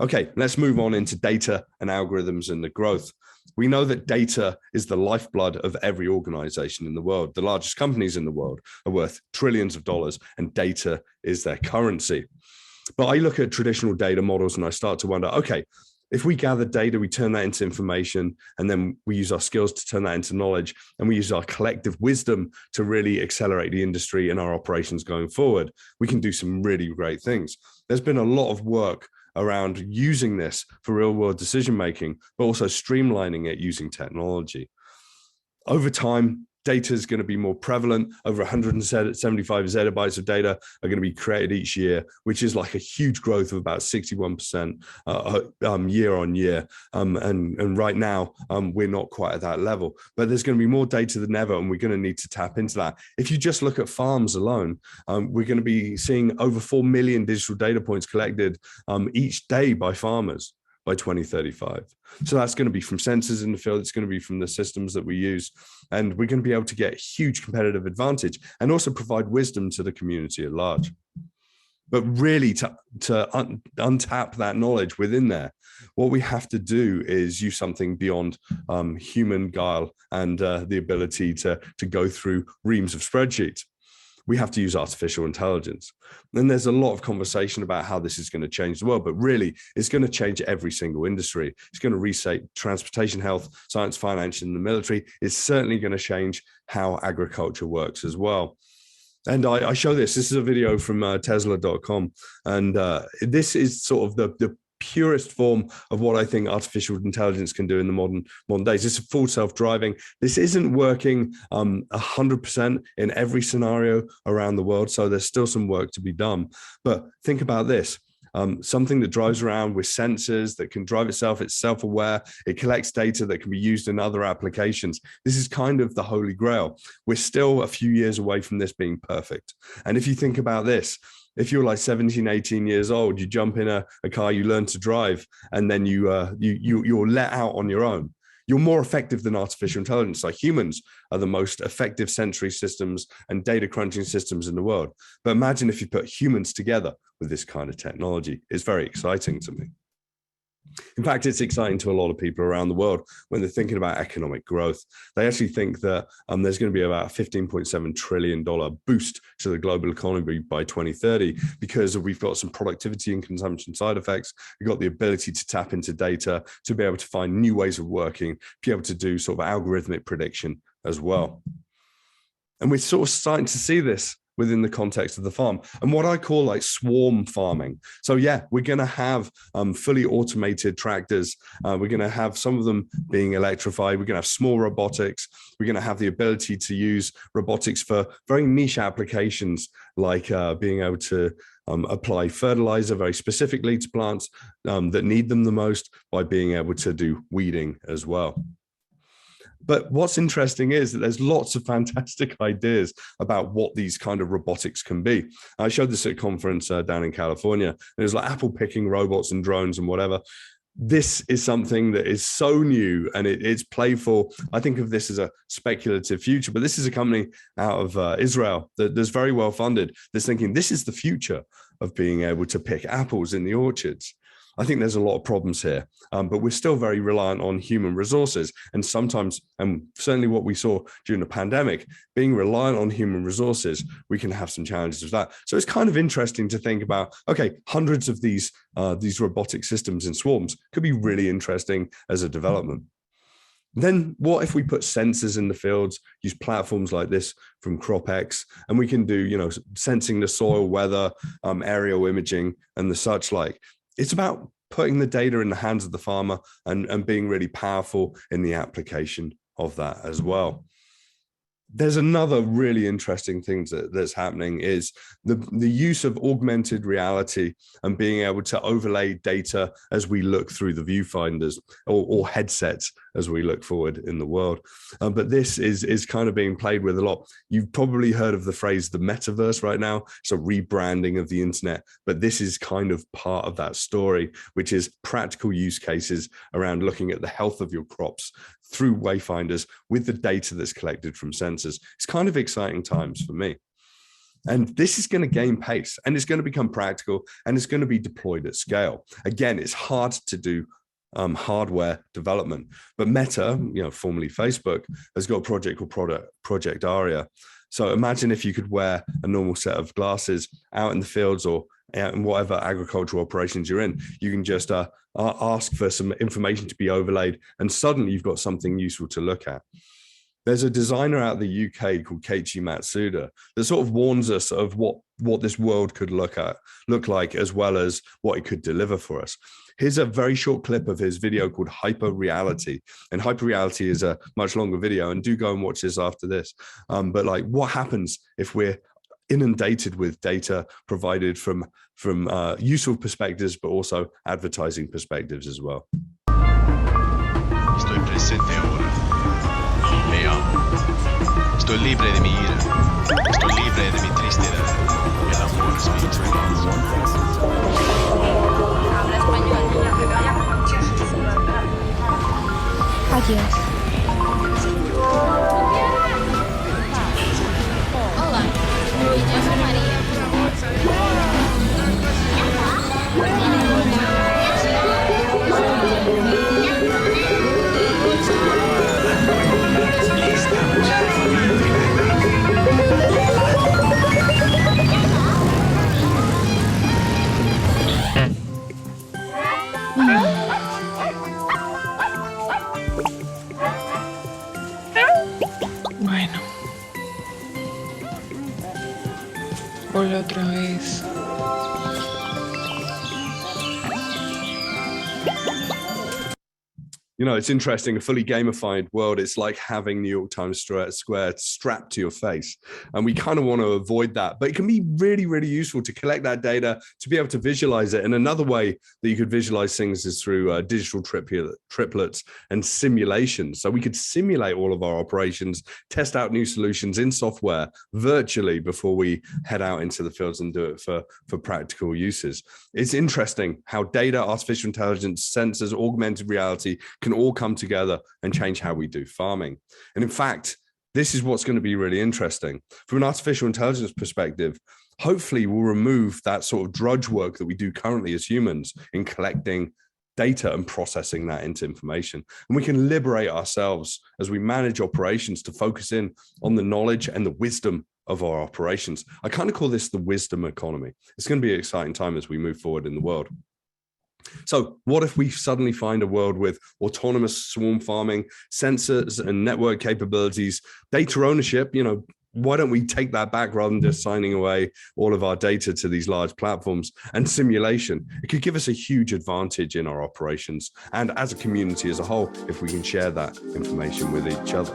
Okay, let's move on into data and algorithms and the growth. We know that data is the lifeblood of every organization in the world. The largest companies in the world are worth trillions of dollars, and data is their currency. But I look at traditional data models and I start to wonder, okay, if we gather data, we turn that into information, and then we use our skills to turn that into knowledge, and we use our collective wisdom to really accelerate the industry and our operations going forward, we can do some really great things. There's been a lot of work around using this for real world decision making, but also streamlining it using technology. Over time, data is going to be more prevalent. Over 175 zettabytes of data are going to be created each year, which is like a huge growth of about 61% year on year. And right now, we're not quite at that level, but there's going to be more data than ever, and we're going to need to tap into that. If you just look at farms alone, we're going to be seeing over 4 million digital data points collected each day by farmers by 2035. So that's going to be from sensors in the field. It's going to be from the systems that we use. And we're going to be able to get huge competitive advantage and also provide wisdom to the community at large. But really to untap that knowledge within there, what we have to do is use something beyond human guile and the ability to go through reams of spreadsheets. We have to use artificial intelligence. And there's a lot of conversation about how this is going to change the world, but really it's going to change every single industry. It's going to reshape transportation, health, science, finance, and the military. It's certainly going to change how agriculture works as well. And I show this. This is a video from Tesla.com. And this is sort of the purest form of what I think artificial intelligence can do in the modern days. It's full self-driving. This isn't working 100% in every scenario around the world, so there's still some work to be done. But think about this. Something that drives around with sensors, that can drive itself, it's self-aware, it collects data that can be used in other applications. This is kind of the holy grail. We're still a few years away from this being perfect. And if you think about this, if you're like 17, 18 years old, you jump in a car, you learn to drive, and then you're let out on your own. You're more effective than artificial intelligence. Like humans are the most effective sensory systems and data crunching systems in the world. But imagine if you put humans together with this kind of technology. It's very exciting to me. In fact, it's exciting to a lot of people around the world when they're thinking about economic growth. They actually think that there's going to be about a $15.7 trillion boost to the global economy by 2030 because we've got some productivity and consumption side effects. We've got the ability to tap into data, to be able to find new ways of working, be able to do sort of algorithmic prediction as well. And we're sort of starting to see this within the context of the farm and what I call like swarm farming. So yeah, we're going to have fully automated tractors. We're going to have some of them being electrified. We're going to have small robotics. We're going to have the ability to use robotics for very niche applications, like being able to apply fertilizer very specifically to plants that need them the most, by being able to do weeding as well. But what's interesting is that there's lots of fantastic ideas about what these kind of robotics can be. I showed this at a conference down in California. And it was like apple picking robots and drones and whatever. This is something that is so new and it's playful. I think of this as a speculative future, but this is a company out of Israel that's very well funded, that's thinking this is the future of being able to pick apples in the orchards. I think there's a lot of problems here, but we're still very reliant on human resources. And sometimes, and certainly what we saw during the pandemic, being reliant on human resources, we can have some challenges with that. So it's kind of interesting to think about, okay, hundreds of these robotic systems in swarms could be really interesting as a development. Then what if we put sensors in the fields, use platforms like this from CropX, and we can do, sensing the soil, weather, aerial imaging, and the such like. It's about putting the data in the hands of the farmer and being really powerful in the application of that as well. There's another really interesting thing that's happening is the use of augmented reality and being able to overlay data as we look through the viewfinders or headsets as we look forward in the world. But this is kind of being played with a lot. You've probably heard of the phrase the metaverse right now. It's a rebranding of the internet, but this is kind of part of that story, which is practical use cases around looking at the health of your crops through wayfinders with the data that's collected from sensors. It's kind of exciting times for me. And this is going to gain pace, and it's going to become practical, and it's going to be deployed at scale. Again, it's hard to do hardware development, but Meta, formerly Facebook, has got a project called Project Aria. So imagine if you could wear a normal set of glasses out in the fields or out in whatever agricultural operations you're in. You can just ask for some information to be overlaid, and suddenly you've got something useful to look at. There's a designer out of the UK called Keiichi Matsuda that sort of warns us of what this world could look like, as well as what it could deliver for us. Here's a very short clip of his video called Hyperreality. And Hyperreality is a much longer video, and do go and watch this after this. But like, what happens if we're inundated with data provided from useful perspectives, but also advertising perspectives as well? Estoy presente ahora. Me amo. Estoy libre de mi ira. Estoy libre de mi tristeza. El amor es mi eternidad. Habla español. Adiós. Olá, me llamo María. Bueno. Hola otra vez. It's interesting, a fully gamified world. It's like having New York Times Square strapped to your face. And we kind of want to avoid that, but it can be really, really useful to collect that data, to be able to visualize it. And another way that you could visualize things is through digital triplets and simulations. So we could simulate all of our operations, test out new solutions in software virtually before we head out into the fields and do it for practical uses. It's interesting how data, artificial intelligence, sensors, augmented reality can all come together and change how we do farming. And in fact, this is what's going to be really interesting. From an artificial intelligence perspective, hopefully we'll remove that sort of drudge work that we do currently as humans in collecting data and processing that into information. And we can liberate ourselves as we manage operations to focus in on the knowledge and the wisdom of our operations. I kind of call this the wisdom economy. It's going to be an exciting time as we move forward in the world. So what if we suddenly find a world with autonomous swarm farming, sensors and network capabilities, data ownership? Why don't we take that back rather than just signing away all of our data to these large platforms, and simulation? It could give us a huge advantage in our operations and as a community as a whole if we can share that information with each other.